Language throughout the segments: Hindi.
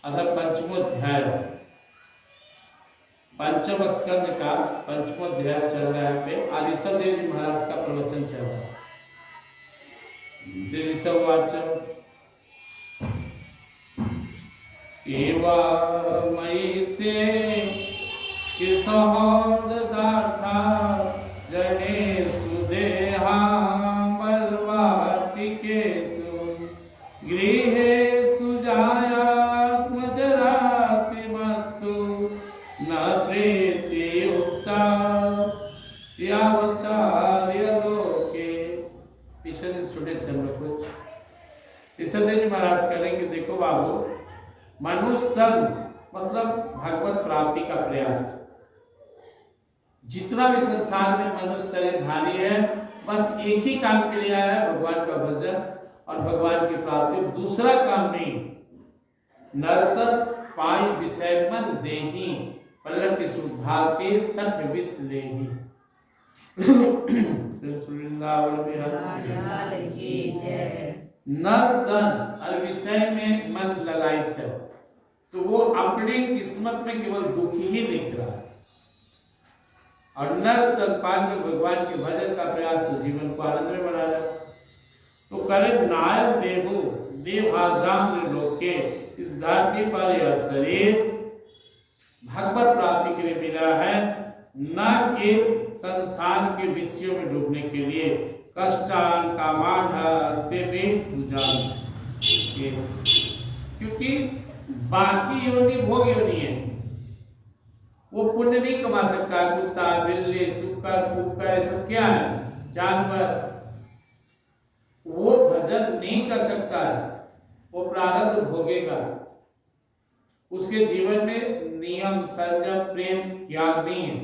अगर पंचमोध्याय पंचम स्कंद का पंचमोध्याय चल रहा है। पे आदिशा देव जी महाराज का प्रवचन चल रहा है। श्री ऋषभवाच एवा मयि से किसहोदार्था जने सुदेहा बलवातिकेषु गृहे ऋषभदेव महाराज करेंगे। देखो बाबू, मनुष्य तन मतलब भगवत प्राप्ति का प्रयास। जितना भी संसार में मनुष्य शरीरधारी है, बस एक ही काम के लिए आया है, भगवान का भजन और भगवान की प्राप्ति। दूसरा काम नहीं। नरतन पाई विषय मन देही पलट सुभाव के सठ विष लेही। नरतन और विषय में मन ललायित है, तो वो अपने किस्मत में केवल दुख ही लिख रहा है। और नरतन पाकर भगवान के भजन का प्रयास तो जीवन को आनंद में बना रहा है। तो करे नायक देहु देवाजाम लोके, इस धरती पर यह शरीर भगवत प्राप्ति के लिए मिला है, न कि संसार के विषयों में डूबने के लिए। कष्टान कामान क्योंकि बाकी योनि भोग योनि है, वो पुण्य नहीं कमा सकता। कुत्ता बिल्ली शुकर कुकर सब क्या है, जानवर, वो भजन नहीं कर सकता है, वो प्रारब्ध भोगेगा। उसके जीवन में नियम संयम प्रेम त्याग नहीं है,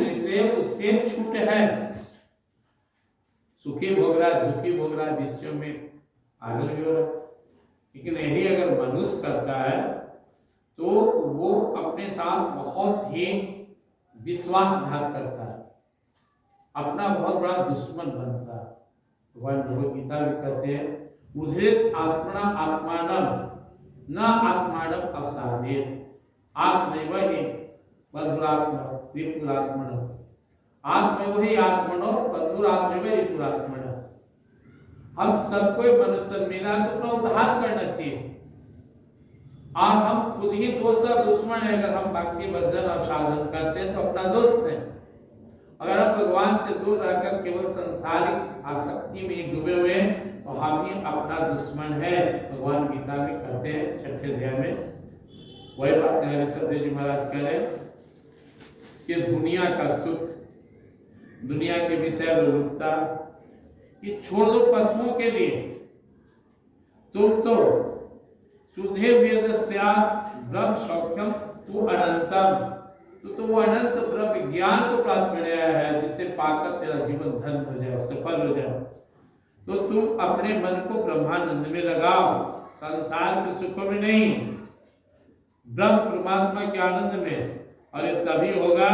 इसलिए उससे छूट है। सुखी भोग रहा है, दुखी भोग रहा है, विषयों में आनंद भी हो रहा है। लेकिन यही अगर मनुष्य करता है तो वो अपने साथ बहुत ही विश्वासघात करता है, अपना बहुत बड़ा दुश्मन बनता है। भगवान भगवद गीता भी कहते हैं, उद्धृत आत्मना आत्मानम न आत्मानम अवसादेत आत्मैव हि बंधुरात्मा विपुरात्मन आत्मैव हि आत्मनो बंधुरात्मैव रिपुरात्मन। हम सबको मनुष्य मिला तो अपना उद्धार करना चाहिए, और हम खुद ही दोस्त और दुश्मन है। अगर हम भक्ति भजन और साधन करते हैं तो अपना दोस्त है। अगर हम भगवान से दूर रहकर केवल संसारिक आसक्ति में डूबे हुए हैं तो हम ही अपना दुश्मन है। भगवान गीता में कहते हैं 6ठे अध्याय में वही बात ऋषभदेव जी महाराज कह रहे कि दुनिया का सुख, दुनिया के विषय लोलुपता ये छोड़ दो पशुओं के लिए। तुम तो सुधे वेद ब्रह्म सौख्यम तू अनंतम, तो वो अनंत ब्रह्म ज्ञान को प्राप्त कर आया है, जिसे पाकर तेरा जीवन धन्य हो जाए, सफल हो जाए। तो तुम अपने मन को ब्रह्मानंद में लगाओ, संसार के सुखों में नहीं, ब्रह्म परमात्मा के आनंद में। और ये तभी होगा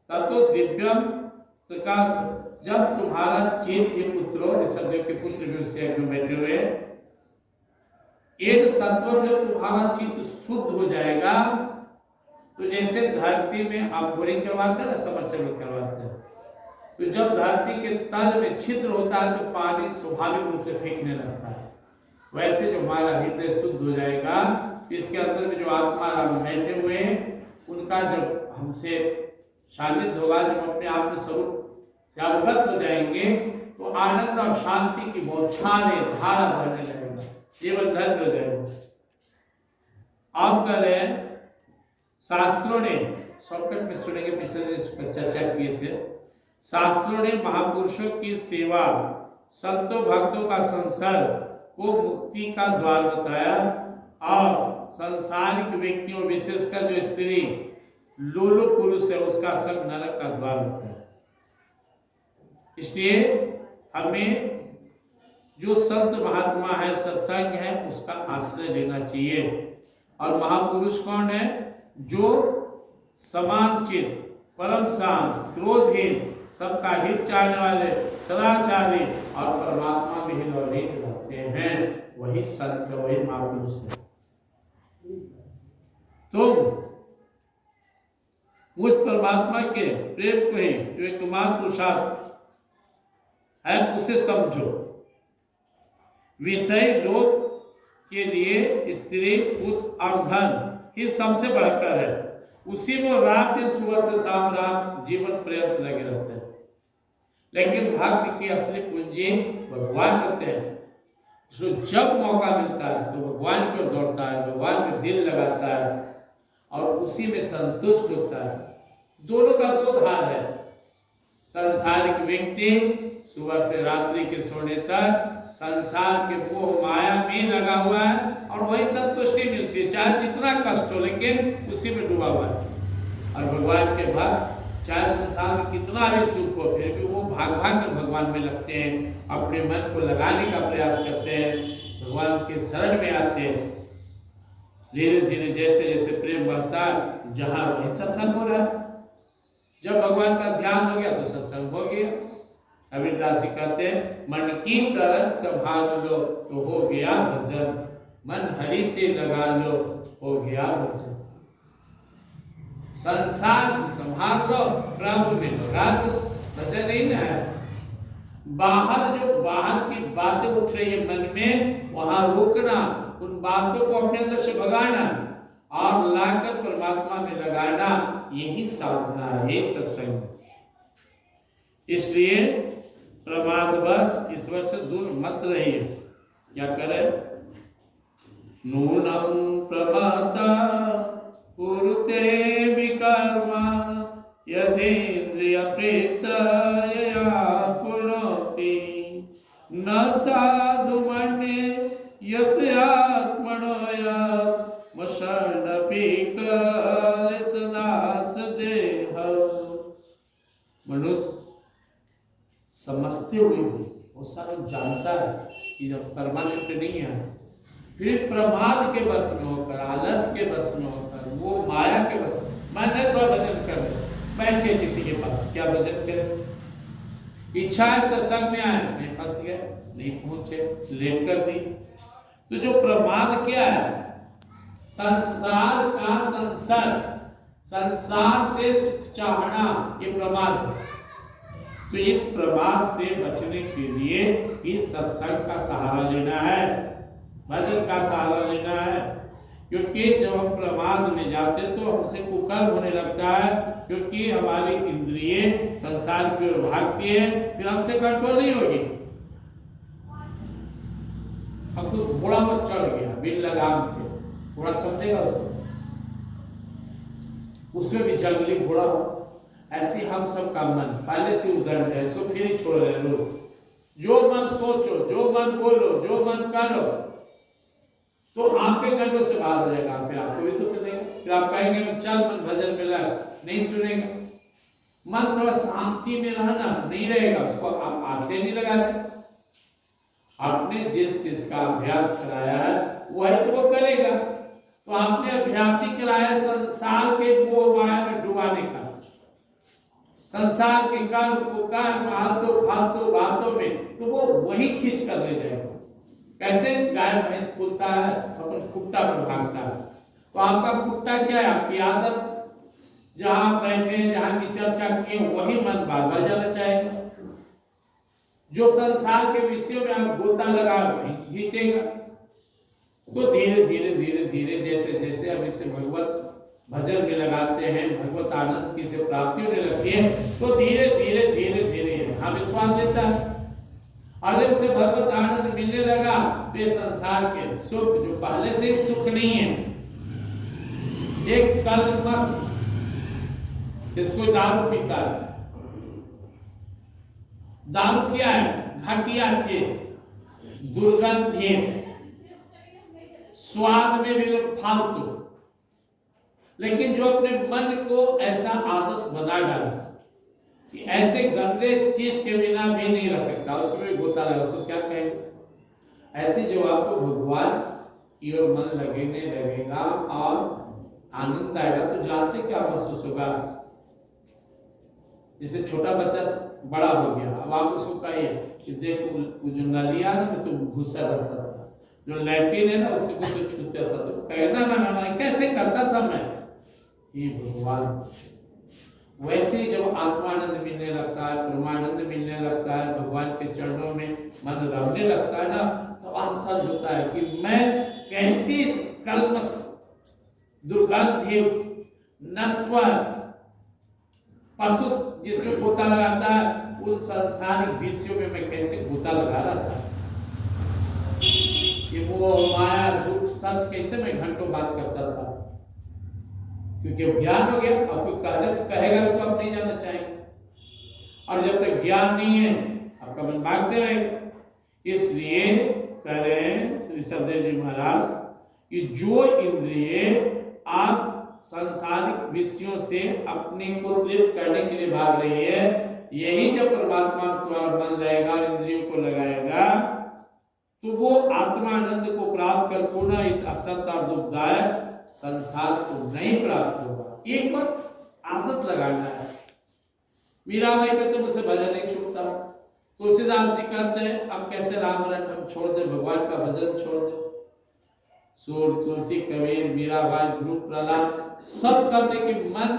तब तो दिव्यम का जब तुम्हारा चित्त ही पुत्रो, ऋषभदेव के पुत्र भी उससे में बैठे हुए, एक सत्व जब तुम्हारा चित्त शुद्ध हो जाएगा, तो जैसे धरती में आप बोरिंग करवाते हैं ना, सबमर्सिबल करवाते हैं, तो जब धरती के तल में छिद्र होता है तो पानी स्वाभाविक रूप से फेंकने लगता है। वैसे जो हमारा हृदय शुद्ध हो जाएगा, इसके अंदर में जो आत्मा बैठे हुए हैं उनका जब हमसे सानिध्य होगा, जब अपने आप के स्वरूप से अवगत हो जाएंगे, तो आनंद और शांति की बौछारें धारा बहने लगेगा, जीवन धन्य हो जाएगा। आप कह रहे हैं शास्त्रों ने, शॉर्टकट में सुनेंगे, पिछले दिन इस पर चर्चा किए थे, शास्त्रों ने महापुरुषों की सेवा, संतों भक्तों का संसर्ग को मुक्ति का द्वार बताया, और संसारिक व्यक्तियों विशेषकर जो स्त्री लोलुप पुरुष है उसका संग नरक का द्वार बताया। इसलिए हमें जो संत महात्मा है, सत्संग है, उसका आश्रय लेना चाहिए। और महापुरुष कौन है? जो समानचित, परम शांत, क्रोधहीन, सबका हित चाहने वाले, सदाचारी और परमात्मा में ही रहते हैं। वही संत है, वही महापुरुष है। तुम मुझ परमात्मा के प्रेम को ही जो एकमात्र पुरुषार्थ है उसे समझो। विषय लोक के लिए स्त्री, पुत्र और धन ही सबसे बढ़कर है। उसी में रात दिन सुबह से शाम रात जीवन पर्यंत लगे रहते हैं। लेकिन भक्त की असली पूंजी भगवान होते हैं। उसको जब मौका मिलता है तो भगवान की ओर दौड़ता है, भगवान में दिल लगाता है और उसी में संतुष्ट होता है। दोनों का दो धार है। संसारिक व्यक्ति सुबह से रात्रि के सोने तक संसार के मोह माया में लगा हुआ है और वही संतुष्टि मिलती है, चाहे जितना कष्ट हो, लेकिन उसी में डूबा हुआ है। और भगवान के भक्त चाहे संसार में कितना भी सुख हो, फिर भी वो भाग भाग कर भगवान में लगते हैं, अपने मन को लगाने का प्रयास करते हैं, भगवान के शरण में आते हैं। धीरे धीरे जैसे जैसे प्रेम बढ़ता है, जहाँ वही सत्संग हो रहा है। जब भगवान का ध्यान हो गया तो सत्संग हो गया। कबीरदास जी कहते हैं, मन की तरंग संभाल लो तो हो गया भजन, मन हरि से लगा लो हो गया भजन। संसार से संभाल लो, प्रभु में लगा दो, भजन ही ना है। बाहर की बातें उठ रही है मन में, वहां रोकना, उन बातों को अपने अंदर से भगाना और लाकर परमात्मा में लगाना, यही साधना है, यही सत्संग। इसलिए प्रमादवश ईश्वर से दूर मत रहिए। क्या करे? नूनम प्रमाता कुरुते विकर्मा यदेन्द्रिय प्रेतया पुनोति न साधु मन्ये यत आत्मनोया मशरणपि कलेशदास देह। मनुष्य समझते हुए भी वो सारा जानता है कि जब परमानेंट नहीं है, फिर प्रमाद के बस में होकर, आलस के बस में होकर, वो माया के बस में, मन है तो भजन कर रहे, बैठे किसी के पास, क्या भजन करें? इच्छा है सत्संग में आए, नहीं फंस गए, नहीं पहुंचे, लेट कर दी। तो जो प्रमाद क्या है? संसार का संसार से सुख चाहना, ये प्रमाद है। तो इस प्रमाद से बचने के लिए इस सत्संग का सहारा लेना है, भजन का सहारा लेना है। क्योंकि जब हम प्रमाद में जाते तो हमसे कुकर्म होने लगता है, क्योंकि हमारी इंद्रिय संसार की ओर भागती है, फिर हमसे कंट्रोल नहीं होगी। अब तो घोड़ा पर चढ़ गया बिन लगाम के, घोड़ा समझेगा उसमें भी जंगली घोड़ा हो। ऐसे हम सब का मन पहले से उधर जाए, इसको फिर ही छोड़ रहे रोज। जो मन सोचो, जो मन बोलो, जो मन करो, तो आपके कंट्रोल से बाहर हो जाएगा, फिर आपको भी दुख देगा। फिर आप कहेंगे चल मन भजन मिला, नहीं सुनेगा। मन थोड़ा शांति में रहना नहीं रहेगा, उसको आप आंखें नहीं लगा रहे। आपने जिस चीज का अभ्यास कराया है वही तो वो करेगा। तो आपने अभ्यास ही कराया संसार के मोह माया में डुबाने का, संसार के काल पुकार फालतू बातों में, तो वो वही खींच कर ले जाएगा। कैसे गाय भैंस खुलता है, अपन खुट्टा पर भागता है। तो आपका खुट्टा क्या है? आपकी आदत। जहां बैठे, जहां की चर्चा किए, वही मन बार बार जाना चाहेगा। जो संसार के विषयों में आप गोता लगा वही खींचेगा। तो धीरे धीरे धीरे धीरे जैसे जैसे अब इसे भगवत भजन में लगाते हैं, भगवत आनंद की से प्राप्ति होने लगती है, तो धीरे धीरे धीरे धीरे हाँ विश्वास देता है। और जब से भगवत आनंद मिलने लगा तो ये संसार के सुख, जो पहले से ही सुख नहीं है, एक कलमस, इसको दारू पीता है। दारू क्या है? घटिया चीज, दुर्गंधित, स्वाद में भी फालतू। लेकिन जो अपने मन को ऐसा आदत बना डाला कि ऐसे गंदे चीज के बिना भी नहीं रह सकता, उसमें भी गोता लगा, उसको क्या कहेंगे? ऐसे जब आपको भगवान की ओर मन लगने लगेगा और आनंद आएगा, तो जानते क्या महसूस होगा? जैसे छोटा बच्चा बड़ा हो गया, अब आप उसको कहिए कि देख वो जो नलिया ना में तो घुसा रहता था, जो लैट्रिन है ना उससे को तो छूता था, तो कहना ना कैसे करता था मैं, हे भगवान। वैसे ही जब आत्मानंद मिलने लगता है, ब्रह्मानंद मिलने लगता है, भगवान के चरणों में मन रमने लगता है ना, तब आश्चर्य होता है कि मैं कैसे इस कल्मश दुर्गंधित नश्वर पशु जिसमें गोता लगाता है, उन सांसारिक विषयों में मैं कैसे गोता लगा रहा था, कि वो माया झूठ सच कैसे मैं घंटों बात करता था। क्योंकि अब ज्ञान हो गया, अब कोई कहेगा तो आप नहीं जाना चाहेंगे, और जब तक ज्ञान नहीं है आपका मन भागते रहेगा। इसलिए कह रहे हैं श्री सददेव जी महाराज कि जो इंद्रिय आप सांसारिक विषयों से अपने को तृप्त करने के लिए भाग रही है, यही जब परमात्मा तुम्हारा मन लगेगा और इंद्रियों को लगाएगा, तो वो आत्मानंद को प्राप्त कर पुनः इस असत और दुखदायक संसार को नहीं प्राप्त होगा। एक बार आदत लगाना है। मीराबाई कहते मुझसे भजन नहीं छूटता, तुलसीदास जी कहते हैं अब कैसे राम रटन छोड़ दे, भगवान का भजन छोड़ दे। सूर, तुलसी, कबीर, मीराबाई, ध्रुव, प्रहलाद सब कहते कि मन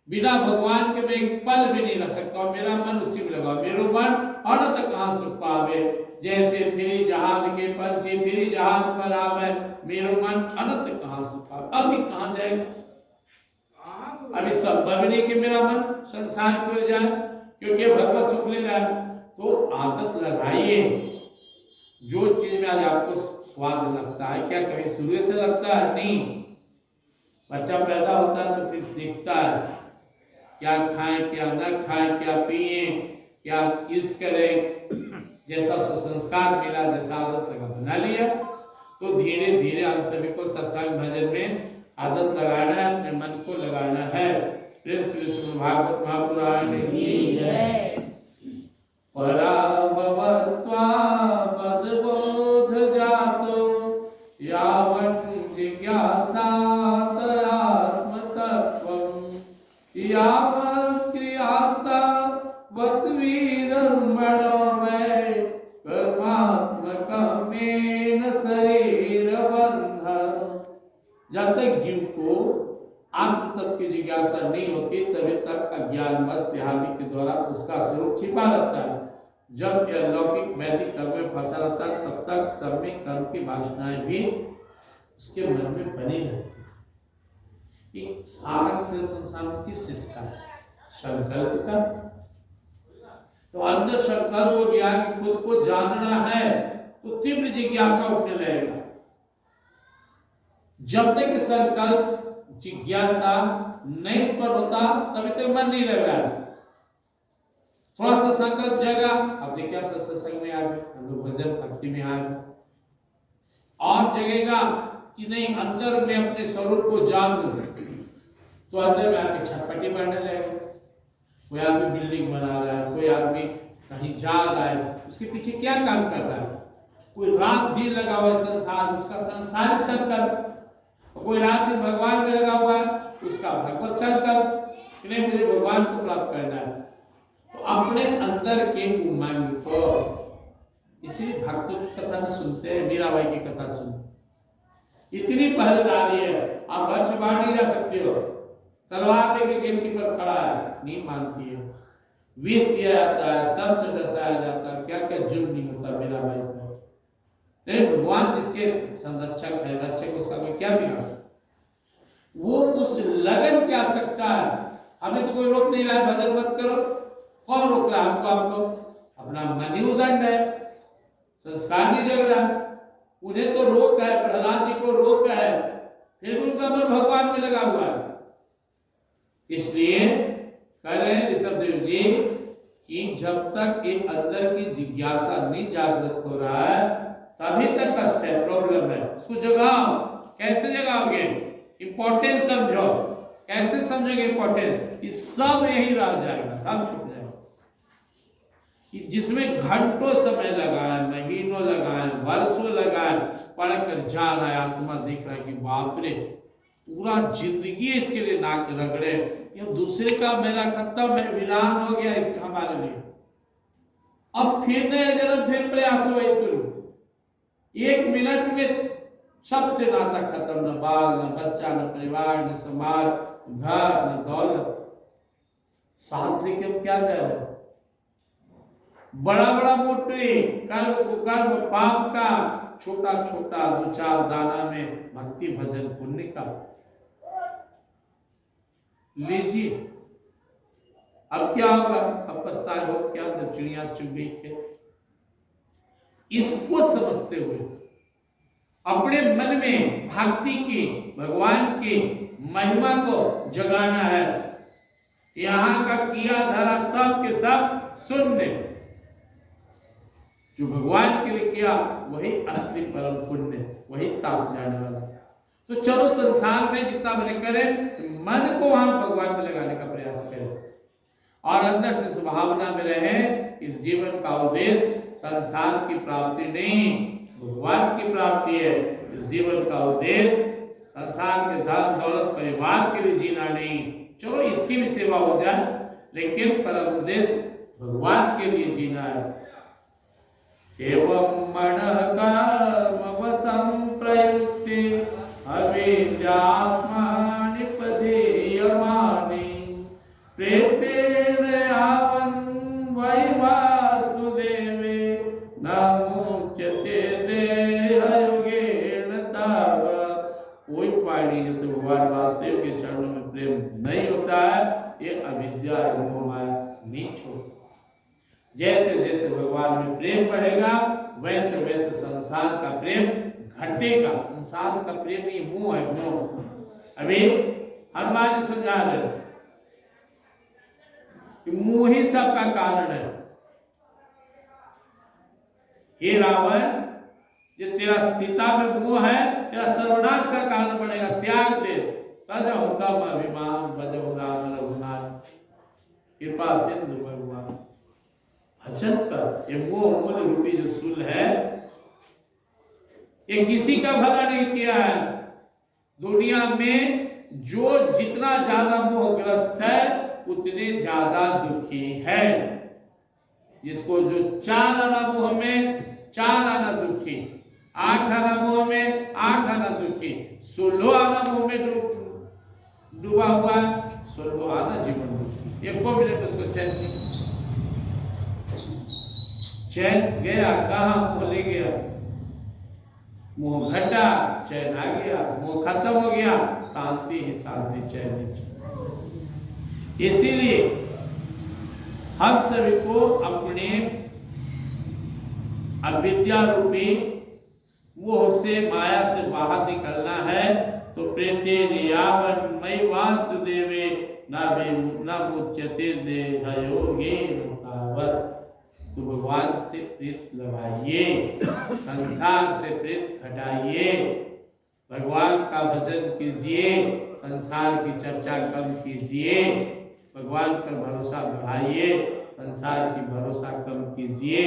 बिना भगवान के मैं एक पल भी नहीं रह सकता, और मेरा मन उसी में लगा, मेरो मन अनंत कहाँ सुख पावे, जैसे फिरी जहाज के पंछी फिरी जहाज पर आवे, मेरो मन अनंत कहाँ सुख पावे। अभी कहाँ जाएगा, अभी संभव नहीं कि मेरा मन संसार को जाए, क्योंकि भगवत सुख ले रहा है। तो आदत लगाइए, जो चीज में आज आपको स्वाद लगता है, क्या कभी शुरू से लगता है? नहीं, बच्चा पैदा होता है तो फिर दिखता है क्या खाएं क्या न खाएं, क्या पिए क्या यूज करें, जैसा उसको संस्कार मिला, जैसा आदत लगा बना लिया। तो धीरे धीरे हम सभी को सत्संग भजन में आदत लगाना है, अपने मन को लगाना है। प्रेम श्री श्रीमद् भागवत महापुराण की जय। पराभवस्त्वा पदबोध जातो यावन् जिज्ञासा तदात्मतत्त्वम् यावत् क्रियास्ता वत्वीरं मनोमय कर्मात्मकमेन शरीर बंधन। जब तक जीव को आत्म तत्व की जिज्ञासा नहीं होती, तभी तक अज्ञान वश देहादि के द्वारा उसका स्वरूप छिपा रहता है। जब यह लौकिक वैदिक कर्म में फंसा रहता है, तब तक सब में कर्म की वासनाएं भी उसके मन में बनी रहती है। एक सारा खेल संसार में किस चीज का है? संकल्प का। तो अंदर संकल्प हो गया कि खुद को जानना है, तो तीव्र जिज्ञासा उठने लगेगा। जब तक संकल्प जिज्ञासा नहीं उत्पन्न होता, तभी तक मन नहीं लग रहा है। थोड़ा सा संकल्प जगा, अब देखिए आप सब सत्संग में आ गए, हम लोग भजन भक्ति में आ गए, और जगेगा कि नहीं अंदर में अपने स्वरूप को जान लूं, तो अंदर में आपकी छटपटी बढ़ने लगेगा। कोई आदमी बिल्डिंग बना रहा है, कोई आदमी कहीं जा रहा है, उसके पीछे क्या काम कर रहा है? कोई रात दिन लगा हुआ है संसार, उसका सांसारिक संकल्प। कोई रात दिन भगवान में लगा हुआ है, उसका भगवत संकल्प कि नहीं मुझे भगवान को प्राप्त करना है। तो अपने अंदर के उमंग को, इसीलिए भक्तों की कथा में सुनते हैं, मीराबाई की कथा सुनते। इतनी पहरेदारी है, आप घर से बाहर नहीं जा सकते हो, तलवार लेके गेट कीपर खड़ा है, नहीं मानती है, विष दिया जाता है, सबसे डसाया जाता है, क्या क्या जुर्म नहीं होता मीराबाई पर। नहीं, भगवान जिसके संरक्षक है, रक्षक, उसका कोई क्या बिगाड़, वो उस लगन की आवश्यकता है। हमें तो कोई रोक नहीं रहा है भजन मत करो, कौन रोक रहा है हमको? आपको अपना मन ही उदंड है, संस्कार नहीं जग रहा है। उन्हें तो रोक है, प्रहलाद जी को रोक है, फिर भी उनका मन भगवान में लगा हुआ है। इसलिए कह रहे हैं ऋषभदेव जी कि जब तक ये अंदर की जिज्ञासा नहीं जागृत हो रहा है, तभी तक कष्ट है, प्रॉब्लम है। उसको जगाओ। कैसे जगाओगे? इंपॉर्टेंस समझो। कैसे समझोगे इंपॉर्टेंस? ये सब यही रह जाएगा, सब छूट जाएगा। जिसमें घंटों समय लगाए, महीनों लगाए, वर्षों लगाए, पढ़कर जा रहा है, आत्मा देख रहा है कि बाप रे, पूरा जिंदगी इसके लिए नाक रगड़े, ये दूसरे का मेरा खत्म, मैं वीरान हो गया इस हमारे लिए। अब फिर नया जन्म, फिर प्रयास हुआ शुरू। 1 मिनट में सबसे नाता खत्म, न बाल, न बच्चा, न परिवार, न समाज, घर, न दौलत। साथ लेके हम क्या कर रहे हैं? बड़ा बड़ा मोटे कर्म कुकर्म पाप का, छोटा छोटा 2-4 दाना में भक्ति भजन पुण्य का लीजिए। अब क्या होगा? अब पछताए हो क्या जब चिड़िया चुग गई खेत। इसको समझते हुए अपने मन में भक्ति की, भगवान की महिमा को जगाना है। यहाँ का किया धरा सब के सब शून्य, जो भगवान के लिए किया वही असली परम पुण्य, वही साथ जाने वाला। तो चलो संसार में जितना मन करें, मन को वहां भगवान में लगाने का प्रयास करें और अंदर से इस भावना में रहे। इस जीवन का उद्देश्य संसार की प्राप्ति नहीं, भगवान की प्राप्ति है। इस जीवन का उद्देश्य संसार के धन दौलत परिवार के लिए जीना नहीं। चलो इसकी भी सेवा हो जाए, लेकिन परम उद्देश्य भगवान के लिए जीना है। एवं मनः कर्म वशं प्रयुक्ते अविद्यात्मानि पदेयमानि प्रेतेन यावन् वै वासुदेवे न मुच्यते देहयोगेन तावत्। कोई उपाय नहीं जब तक भगवान वासुदेव के चरणों में प्रेम नहीं होता है, ये अविद्या मोह माया नहीं छोड़ता। जैसे जैसे भगवान में प्रेम बढ़ेगा, वैसे वैसे संसार का प्रेम घटेगा। संसार का प्रेम ही मोह है, मोह। अभी हनुमान जी समझा रहे कि मोह ही सबका कारण है। हे रावण, ये तेरा सीता में मोह है, तेरा सर्वनाश का कारण बनेगा। त्याग दे, तज होता अभिमान भजो राम रघुनाथ, कृपा सिंधु भगवान। भजन कर। ये मोह मूल रूपी जो शूल है, ये किसी का भला नहीं किया है। दुनिया में जो जितना ज्यादा मोहग्रस्त है, उतने ज्यादा दुखी है। जिसको जो 4 आना मोह में 4 आना दुखी, 8 आना मोह में 8 आना दुखी, 16 आना मोह में डूबा हुआ, 16 आना जीवन दुखी। 1 मिनट उसको चैन नहीं, चैन गया कहां? मोह ले गया। मोह घटा, चैन आ गया। मोह खत्म हो गया, शांति ही शांति, चैन ही। इसीलिए हम सभी को अपने अविद्या रूपी मोह से, माया से बाहर निकलना है। तो प्रेते यावन मयि वासुदेवे न मुच्यते देहयोगेन तावत्। तो भगवान से प्रीत लगाइए, संसार से प्रीत हटाइए, भगवान का भजन कीजिए, संसार की चर्चा कम कीजिए, भगवान पर भरोसा बढ़ाइए, संसार की भरोसा कम कीजिए।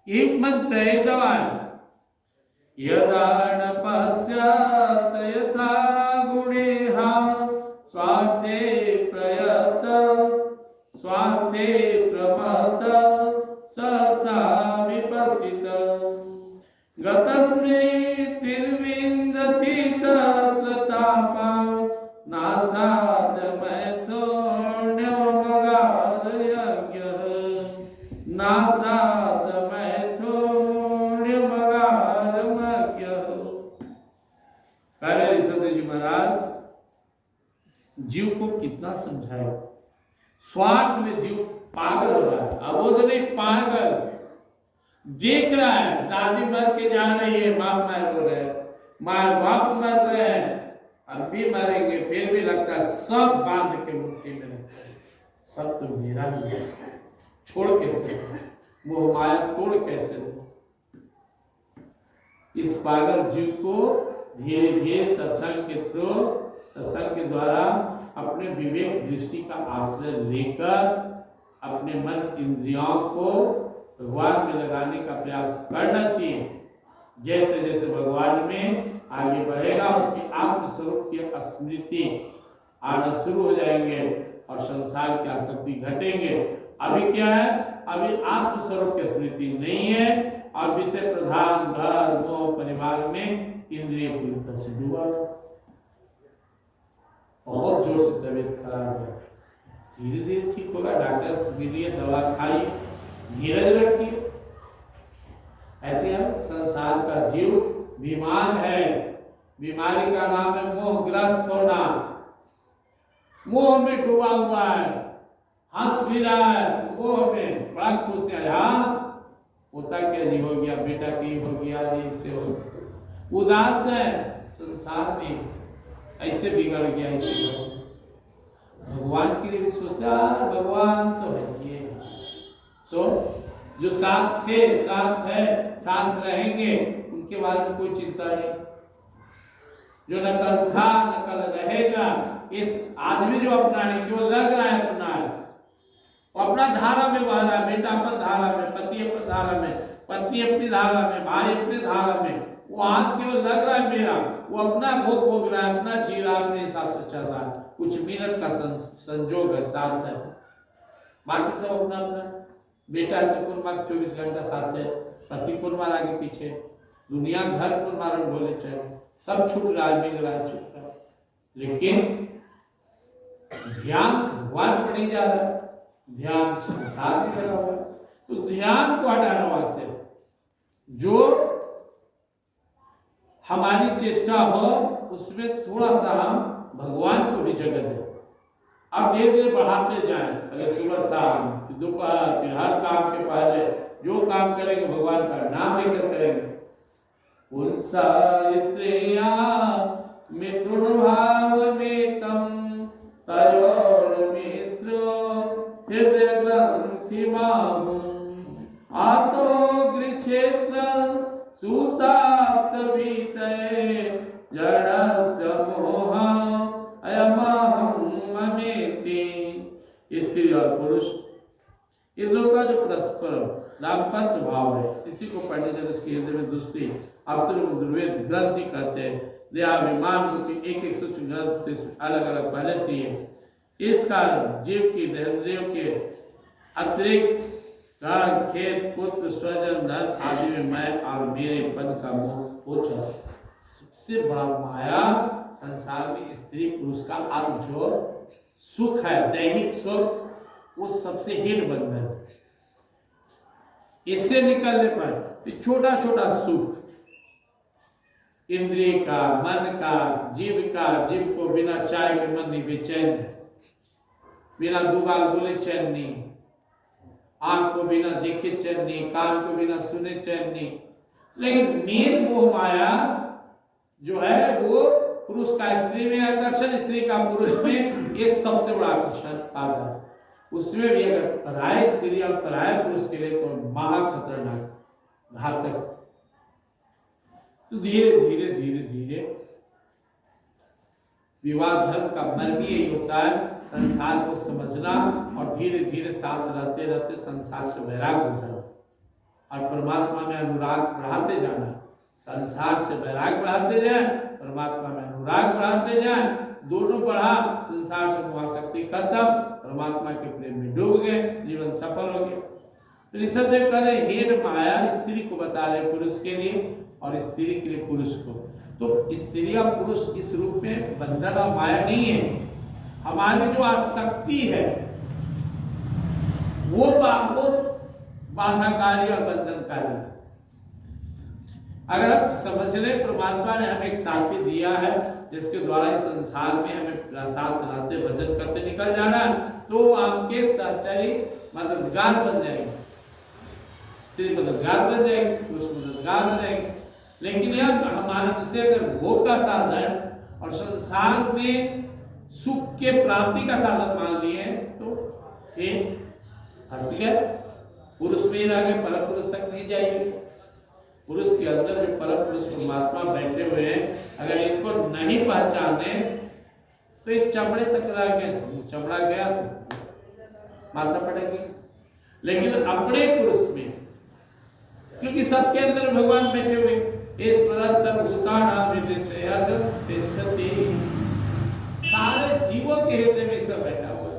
एक मंत्र है, दवा। यदा न पश्चात यथा गुणेह स्वार्थे प्रयत स्वार्थे प्रमत सहसा विपस्थित गतस्मृतिर्विन्दति तत्र तापा नासाद मैथुन्यमगारयज्ञः नासाद मैथुन्यमगारमज्ञः। ऋषि जी महाराज जीव को कितना समझाए। स्वार्थ में जीव पागल हो रहा है, अबोध नहीं, पागल। देख रहा है दादी मर के जा रही है, बाप मर रो रहे हैं, माँ बाप मर रहे हैं, अब भी मरेंगे, फिर भी लगता है सब बांध के मुट्ठी में रहते हैं, सब तो मेरा ही है। छोड़ कैसे, मोह माया तोड़ कैसे दो। इस पागल जीव को धीरे धीरे सत्संग के थ्रू, सत्संग के द्वारा अपने विवेक दृष्टि का आश्रय लेकर अपने मन इंद्रियों को भगवान में लगाने का प्रयास करना चाहिए। जैसे जैसे भगवान में आगे बढ़ेगा, उसकी आत्मस्वरूप की स्मृति आना शुरू हो जाएंगे और संसार की आसक्ति घटेंगे। अभी क्या है? अभी आत्मस्वरूप की स्मृति नहीं है और विषय प्रधान घर मोह परिवार में इंद्रिय पूरी तरह से डूबा। बहुत जोर से तबीयत खराब है, धीरे धीरे ठीक होगा, डॉक्टर से मिलिए, दवा खाइए, धीरज रखिए। ऐसे हम संसार का जीव बीमार है, बीमारी का नाम है मोहग्रस्त होना, मोह में डूबा हुआ है, हंस भी रहा है मोह में, बड़ा खुश है। हाँ होता क्या जी, हो गया बेटा की हो गया जी, इससे हो गया। उदास है संसार में, ऐसे बिगड़ गया, ऐसे भगवान के लिए भी सोचता भगवान तो है ये, तो जो साथ थे साथ है साथ रहेंगे उनके बारे में कोई चिंता नहीं। जो न कल था न कल रहेगा, इस आदमी जो अपना है केवल लग रहा है अपना है, वो अपना धारा में बह रहा है, बेटा अपन धारा में, पति अपन धारा में, पत्नी अपनी धारा में, भाई अपनी धारा में, वो आज केवल लग रहा है मेरा, वो अपना भोग भोग रहा है, अपना जी रहा है, अपने हिसाब से चल रहा है। कुछ मिनट का संजोग है, साथ है, बाकी सब अपना अपना। बेटा है तो कौन मार 24 घंटा साथ है, पति कौन मार आगे पीछे, दुनिया घर कौन मारन बोले चाहे, सब छूट रहा है, मिल रहा है, छूट रहा है, लेकिन ध्यान भगवान पर नहीं जा रहा है, ध्यान संसार में लगा हुआ है। तो ध्यान को हटाना वहां से, जो हमारी चेष्टा हो उसमें थोड़ा सा हम भगवान को भी जगह दें। अब धीरे धीरे बढ़ाते जाएं, पहले सुबह शाम, फिर दोपहर, फिर हर काम के पहले जो काम करेंगे भगवान का नाम लेकर करेंगे। पुंसा स्त्रिया मिथुन भाव में तम तयोर मिश्रो हृदय ग्रंथि माहू आतो गृक्षेत्र सुताप्त बीतये जड़स्य मोह अयमहं ममेति। स्त्री और पुरुष इन लोगों का जो परस्पर दाम्पत्य भाव है, इसी को पढ़ने जब इसके हृदय में दूसरी अस्त्र में दुर्वेद ग्रंथि कहते हैं। देहाभिमान रूपी एक एक सूक्ष्म ग्रंथ अलग अलग पहले से ही है। इस कारण जीव की देहेंद्रियों के अतिरिक्त घर खेत पुत्र स्वजन धन आदि में मैं और मेरे पद का मोह हो चला। सबसे बड़ा माया संसार में स्त्री पुरुष का अब जो सुख है, दैहिक सुख, वो सबसे हीन बंधन। इससे निकलने पर छोटा छोटा सुख, इंद्रिय का, मन का, जीव का, जीव को बिना चाय के मन नहीं बेचैन, बिना दुगाल बोले चैन नहीं, आंख को बिना देखे चैन नहीं, कान को बिना सुने चैन नहीं। लेकिन मेन मोह माया जो है वो पुरुष का स्त्री में आकर्षण, स्त्री का पुरुष में, ये सबसे बड़ा आकर्षण आता है। उसमें भी अगर पराय स्त्री और पराय पुरुष के लिए तो महा खतरनाक घातक। तो धीरे धीरे धीरे धीरे विवाह धर्म का मर्म यही होता है, संसार को समझना और धीरे धीरे साथ रहते रहते संसार से वैराग हो जाना और परमात्मा में अनुराग बढ़ाते जाना। संसार से वैराग बढ़ाते जाए, परमात्मा में अनुराग बढ़ाते जाए, दोनों बढ़ा, संसार से मोहाशक्ति खत्म, परमात्मा के प्रेम में डूब गए, जीवन सफल हो गया। तो ऋषभदेव कह रहे हेड माया स्त्री को बता रहे पुरुष के लिए और स्त्री के लिए पुरुष को। तो स्त्री और पुरुष इस रूप में बंधन और माया नहीं है, हमारी जो आसक्ति है वो बाधाकारी और बंधनकारी। अगर आप समझ लें परमात्मा ने हमें एक साथी दिया है जिसके द्वारा इस संसार में हमें साथ रहते भजन करते निकल जाना, तो आपके सहचरी मददगार बन जाएंगे, स्त्री मददगार बन जाएगी, पुरुष मददगार बन जाएंगे। लेकिन यह हमारे से अगर भोग का साधन और संसार में सुख के प्राप्ति का साधन मान लिए तो फंस गया, पुरुष में ही रह गए, परम पुरुष तक नहीं जाएंगे। पुरुष के अंदर जो परम पुरुष परमात्मा बैठे हुए हैं, अगर इनको नहीं पहचाने तो एक चमड़े तक रह गए, चमड़ा गया तो माथा पड़ेगी। लेकिन अपने पुरुष में, क्योंकि सबके अंदर भगवान बैठे हुए, ईश्वर सर्वभूतानां हृदय तिष्ठति, सारे जीवों के हृदय में ईश्वर बैठा हुआ है,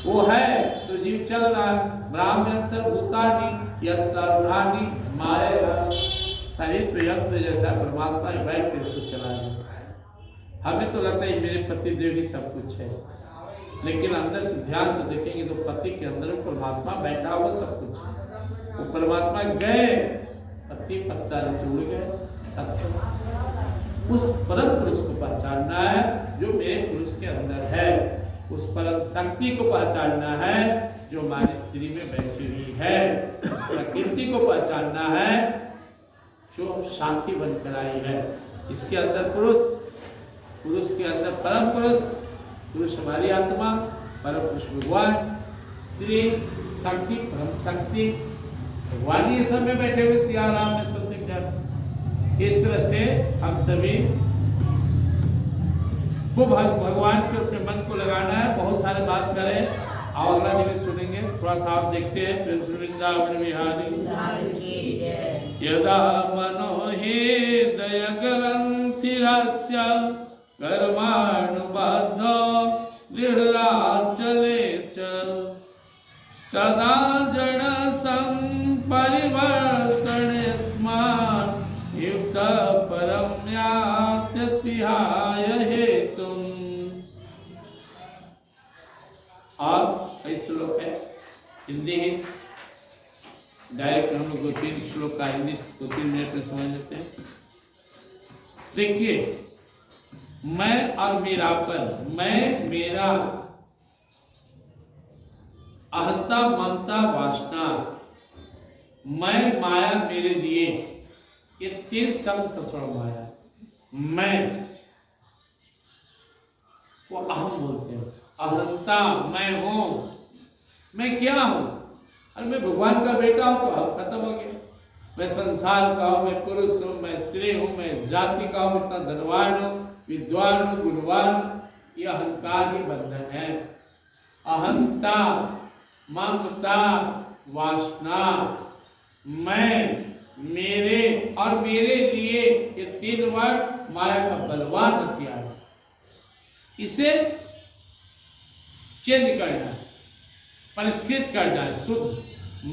वो है तो जीव चल रहा है। ब्राह्मण सर्वभूतानि यत्र रूढ़ानि माया शरीर तो यंत्र जैसा परमात्मा ही बैठ के इसको चला देता है। हमें तो लगता है मेरे पति देव ही सब कुछ है, लेकिन अंदर से ध्यान से देखेंगे तो पति के अंदर परमात्मा बैठा हुआ सब कुछ है। वो परमात्मा गए, पति पत्ता जैसे उड़ गए। उस परम पुरुष को पहचानना है जो मेरे पुरुष के अंदर है। उस परम शक्ति को पहचानना है जो हमारी स्त्री में बैठी हुई है। उस प्रकृति को पहचानना है जो साथी बनकर आई है। इसके अंदर पुरुष, पुरुष के अंदर परम पुरुष, पुरुष हमारी आत्मा, परम पुरुष भगवान, स्त्री शक्ति, परम शक्ति भगवान ये सब में बैठे हुए सिया राम में सब दिख जाते। इस तरह से हम सभी को भगवान के अपने मन को लगाना है। बहुत सारे बात करें और अगला दिन सुनेंगे, थोड़ा सा आप देखते हैं। वृंदावन विहारी यदा मनोहृदय ग्रंथिरस्य कर्माणुबद्धो दृढ़ाश्चलेश्च तदा जड़ संपरिवर्तनस्मान् युक्त परम यात्यतिहाय हेतुम्। और कई श्लोक है हिंदी ही, डायरेक्ट हम लोग 2-3 श्लोक का हिंदी 2-3 मिनट में समझ लेते हैं। देखिए, मैं और मेरापन, मैं मेरा, अहंता ममता वासना, मैं माया मेरे लिए, ये 3 शब्द सबसे माया। मैं वो अहम बोलते हैं, अहंता मैं हूं, मैं क्या हूं? अरे मैं भगवान का बेटा हूं तो अब खत्म हो गया। मैं संसार का हूं, मैं पुरुष हूं, मैं स्त्री हूं, मैं जाति का हूं, इतना धनवान हूं, विद्वान हूं, गुणवान, ये अहंकार ही बंधन है। अहंता ममता वासना, मैं, मेरे और मेरे लिए, ये 3 वर्ड माया का बलवान हथियार है। इसे चेंज करना है, परिष्कृत करना है, शुद्ध।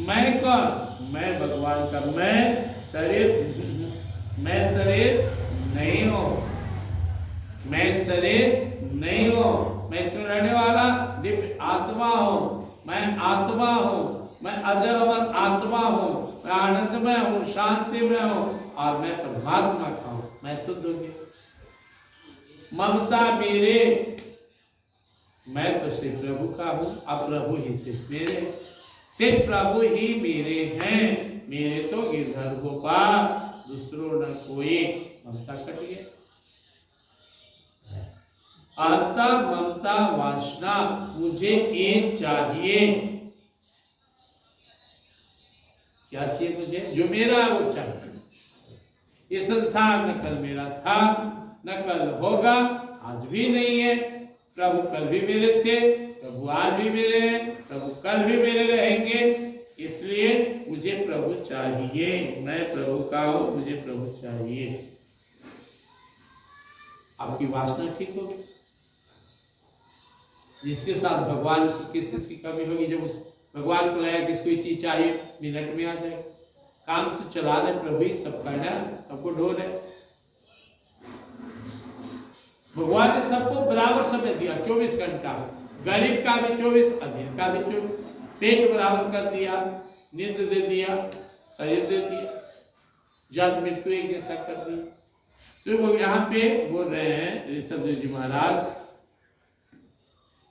मैं कौन? मैं भगवान का मैं शरीर नहीं हूं, मैं शरीर नहीं हूं, मैं इसमें रहने वाला दिव्य आत्मा हूं, मैं आत्मा हूं, मैं अजर अमर आत्मा हूं, मैं आनंदमय हूं, शांति में हूं और मैं परमात्मा का हूं। मैं शुद्ध हो गया। ममता मेरे, मैं तो सिर्फ प्रभु का हूं, अब प्रभु ही सिर्फ मेरे, सिर्फ प्रभु ही मेरे हैं। मेरे तो गिरधर गोपाल, दूसरों न कोई। ममता कट गया। अहंता ममता वासना, मुझे एक चाहिए। क्या चाहिए मुझे? जो मेरा है वो चाहिए। ये संसार न कल मेरा था, न कल होगा, आज भी नहीं है। प्रभु कल भी मेरे थे, प्रभु आज भी मेरे हैं, प्रभु कल भी मेरे रहेंगे। इसलिए मुझे प्रभु चाहिए। मैं प्रभु का हूं, मुझे प्रभु चाहिए। आपकी वासना ठीक होगी। जिसके साथ भगवान किसी कमी होगी, जब उस भगवान को लगेगा कि इसको ये चीज चाहिए, मिनट में आ जाएगा। काम तो चला रहे प्रभु ही, सब करना, सबको ढो रहे। भगवान ने सबको बराबर समय दिया, 24 घंटा। गरीब का भी 24, अमीर का भी 24। पेट बराबर कर दिया, नींद दे दिया, शरीर दे दिया, जन्म मृत्यु एक जैसा कर दिया। तो वो यहाँ पे बोल रहे हैं ऋषभ देव जी महाराज,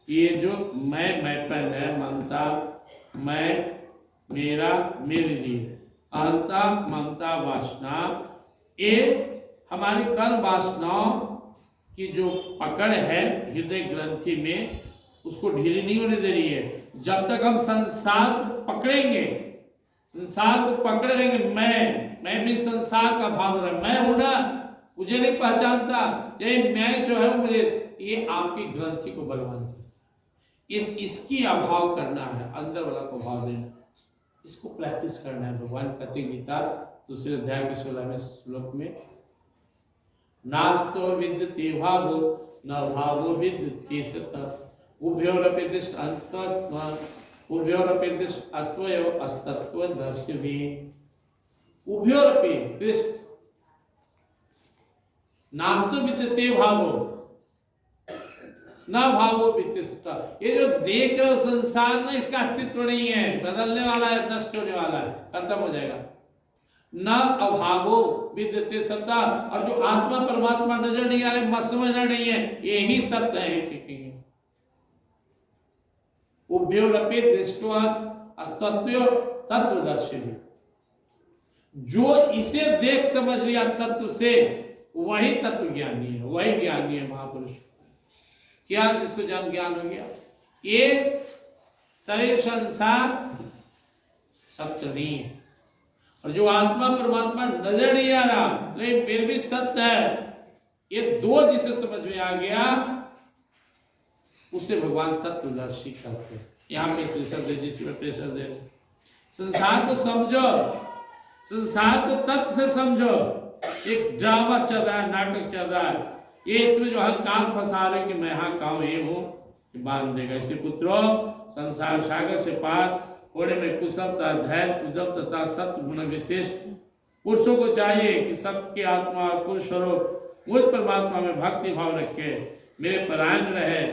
ये जो मैंपन है, ममता, मैं, मेरा, मेरे लिए, अहंता ममता वासना, ये हमारी कर्म वासनाओं की जो पकड़ है हृदय ग्रंथि में, उसको ढीली नहीं होने दे रही है। जब तक हम संसार को पकड़ेंगे, संसार को पकड़े रहेंगे, मैं भी संसार का भाग हो रहा है, मैं हूं ना, मुझे नहीं पहचानता, ये मैं जो है मुझे, ये आपकी ग्रंथि को बलवान है। इसकी अभाव करना है, अंदर वाला को भाव देना, इसको प्रैक्टिस करना है। भगवान कहते गीता 2 अध्याय के 16वें श्लोक में, नास्तो विद्यते भावो न भावो विद्यते सत उभयोरपि दृष्ट अस्तत्व दर्शने। उभयोरपि दृष्ट नास्तु विद्यते भावो न भावो विद्यते। ये जो देख रहे हो संसार ना, इसका अस्तित्व नहीं है, बदलने वाला है, नष्ट होने वाला है, खत्म हो जाएगा। न अभावो विद्यते सत्ता, और जो आत्मा परमात्मा नजर नहीं आ रहे, मत समझना नहीं है, यही सत्य है, टिकेंगे। उभयोरपि दृष्ट्वा अस्तित्व तत्वदर्शी, जो इसे देख समझ लिया तत्व से, वही तत्व ज्ञानी है, वही ज्ञानी है महापुरुष। क्या जिसको जन्म ज्ञान हो गया, ये शरीर संसार सत्य नहीं है, और जो आत्मा परमात्मा नजर नहीं आ रहा लेकिन फिर भी सत्य है, ये दो जिसे समझ में आ गया उससे भगवान तत्वदर्शी करते हैं। यहाँ पे प्रेशर दे, जिसमें प्रेशर दे, संसार को समझो, संसार को तत्व से समझो। एक ड्रामा चल रहा है, नाटक चल रहा है, ये इसमें जो अहंकार फंसा रहे कि मैं यहाँ का हूँ, ये हूँ, बांध देगा। इसलिए पुत्रों, संसार सागर से पार होने में कुशलता, धैर्य, उद्यम तथा सत्य गुण विशिष्ट पुरुषों को चाहिए कि सबके आत्मा और पुरुष स्वरूप मुझ परमात्मा में भक्ति भाव रखे, मेरे परायण रहे,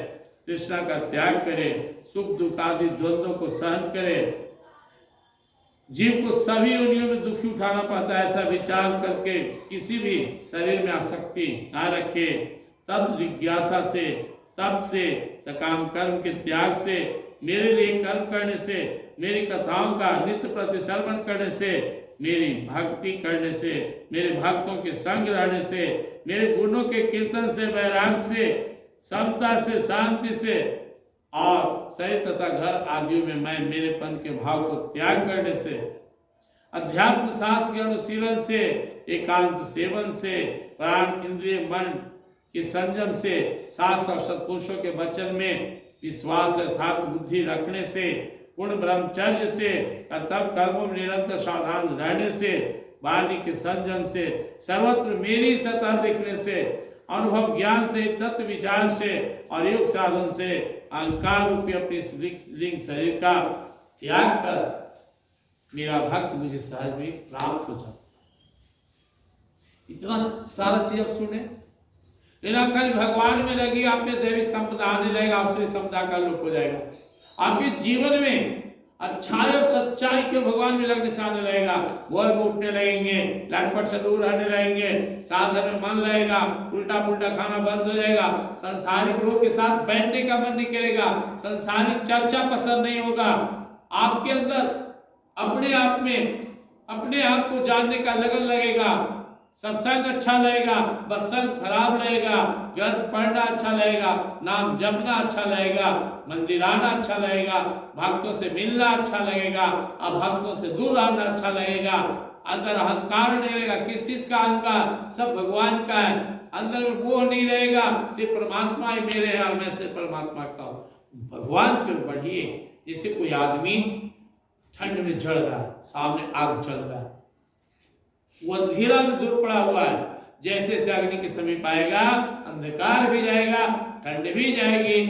तृष्णा का त्याग करे, सुख दुख आदि द्वंद्वों को सहन करे। जीव को सभी योनियों में दुख उठाना पड़ता है, ऐसा विचार करके किसी भी शरीर में आसक्ति ना रखे। तब जिज्ञासा से, तप से, सकाम कर्म के त्याग से, मेरे लिए कर्म करने से, मेरी कथाओं का नित्य प्रति श्रवण करने से, मेरी भक्ति करने से, मेरे भक्तों के संग रहने से, मेरे गुणों के कीर्तन से, वैराग से, समता से, शांति से, और शरीर तथा घर आदियों में मैं मेरे पंथ के भाव को त्याग करने से, अध्यात्म शास्त्र के अनुशीलन से, एकांत सेवन से, प्राण इंद्रिय मन के संयम से, शास्त्र और सत्पुरुषों के वचन में विश्वास यथार्थ बुद्धि रखने से, पूर्ण ब्रह्मचर्य से, कर्तव्य कर्मों में निरंतर सावधान रहने से, वाणी के संयम से, सर्वत्र मेरी सत्ता दिखने से, अनुभव ज्ञान से, तत्व विचार से और योग साधन से अहंकार रूपी अपनी लिंग शरीर का त्याग कर मेरा भक्त मुझे सहज में प्राप्त हो जाए। इतना सारा चीज आप सुने, लेकिन आप खाली भगवान में लगी, आप में दैविक संपदा आने लगेगा, आसुरी संपदा का लोप हो जाएगा। आपके जीवन में अच्छाई और सच्चाई के भगवान में लगने से आने लगेगा, बोल में उठने लगेंगे, लटपट से दूर रहने लगेंगे, साधन में मन लगेगा, उल्टा पुल्टा खाना बंद हो जाएगा, संसारिक लोग के साथ बैठने का मन नहीं करेगा, संसारिक चर्चा पसंद नहीं होगा। आपके अंदर अपने आप में अपने आप को जानने का लगन लगेगा, सत्संग अच्छा लगेगा, सत्संग खराब लगेगा, ग्रंथ पढ़ना अच्छा लगेगा, नाम जपना अच्छा लगेगा, मंदिर आना अच्छा लगेगा, भक्तों से मिलना अच्छा लगेगा, अब भक्तों से दूर रहना अच्छा लगेगा। अंदर अहंकार नहीं रहेगा, किस चीज का अहंकार, सब भगवान का है। अंदर में मोह नहीं रहेगा, सिर्फ परमात्मा ही मेरे है और मैं सिर्फ परमात्मा का हूँ। भगवान की ओर बढ़िए। जैसे कोई आदमी ठंड में जल रहा है, सामने आग जल रहा है, वो अंधेरा में दूर पड़ा हुआ है, जैसे जैसे अग्नि के समीप आएगा अंधकार भी जाएगा, ठंड भी जाएगी,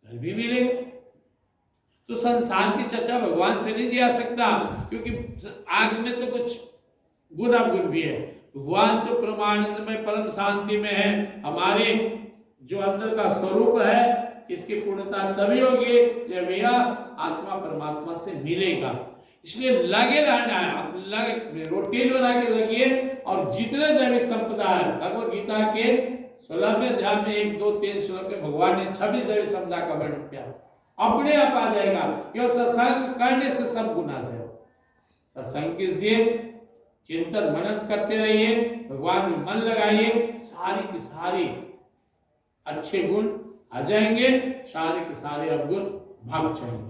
गर्मी भी रहेगी। तो संसार की चर्चा भगवान से नहीं जा सकता, क्योंकि आग में तो कुछ गुण अवगुण भी है। भगवान तो परमानंद में परम शांति में है। हमारे जो अंदर का स्वरूप है, इसकी पूर्णता तभी होगी जब यह आत्मा परमात्मा से मिलेगा। इसलिए लगे रहना है, आप लगे रूटीन बना के लगिए, और जितने दैविक संपदा है, भगवद गीता के 16वें अध्याय में 1, 2, 3 श्लोक में भगवान ने 26 दैविक संपदा का वर्णन किया, अपने आप आ जाएगा। क्यों? सत्संग करने से सब गुण आ जाएगा। सत्संग कीजिए, चिंतन मनन करते रहिए, भगवान में मन लगाइए, सारी की सारी अच्छे गुण आ जाएंगे, सारे के सारे अवगुण भाग जाएंगे।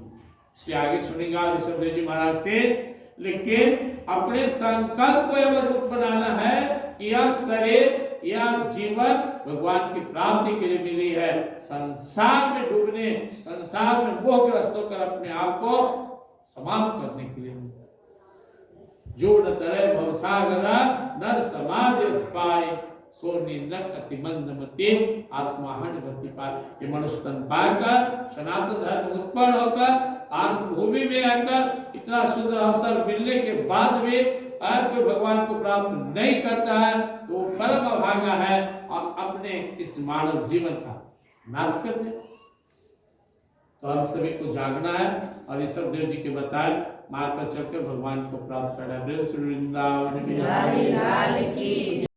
इसलिए आगे सुनेगा ऋषभदेव जी महाराज से, लेकिन अपने संकल्प को मजबूत बनाना है कि यह शरीर, यह जीवन भगवान की प्राप्ति के लिए मिली है। संसार में डूबने, संसार में मोहग्रस्त होकर अपने आप को समाप्त करने के लिए। जो न तरह भवसागरा नर समाज पाए, सो निंदक अति मंदमति आत्माहन गति पाए। ये मनुष्य तन पाकर सनातन धर्म उत्पन्न होकर आर्थ भूमि में आकर इतना सुंदर अवसर मिलने के बाद भी अगर कोई भगवान को प्राप्त नहीं करता है तो वो परम अभागा है और अपने इस मानव जीवन का नाश कर दे। तो हम सभी को जागना है और ईश्वर देव जी के बताए मार्ग पर चलकर भगवान को प्राप्त करना है। प्रेम से वृंदावन बिहारी लाल की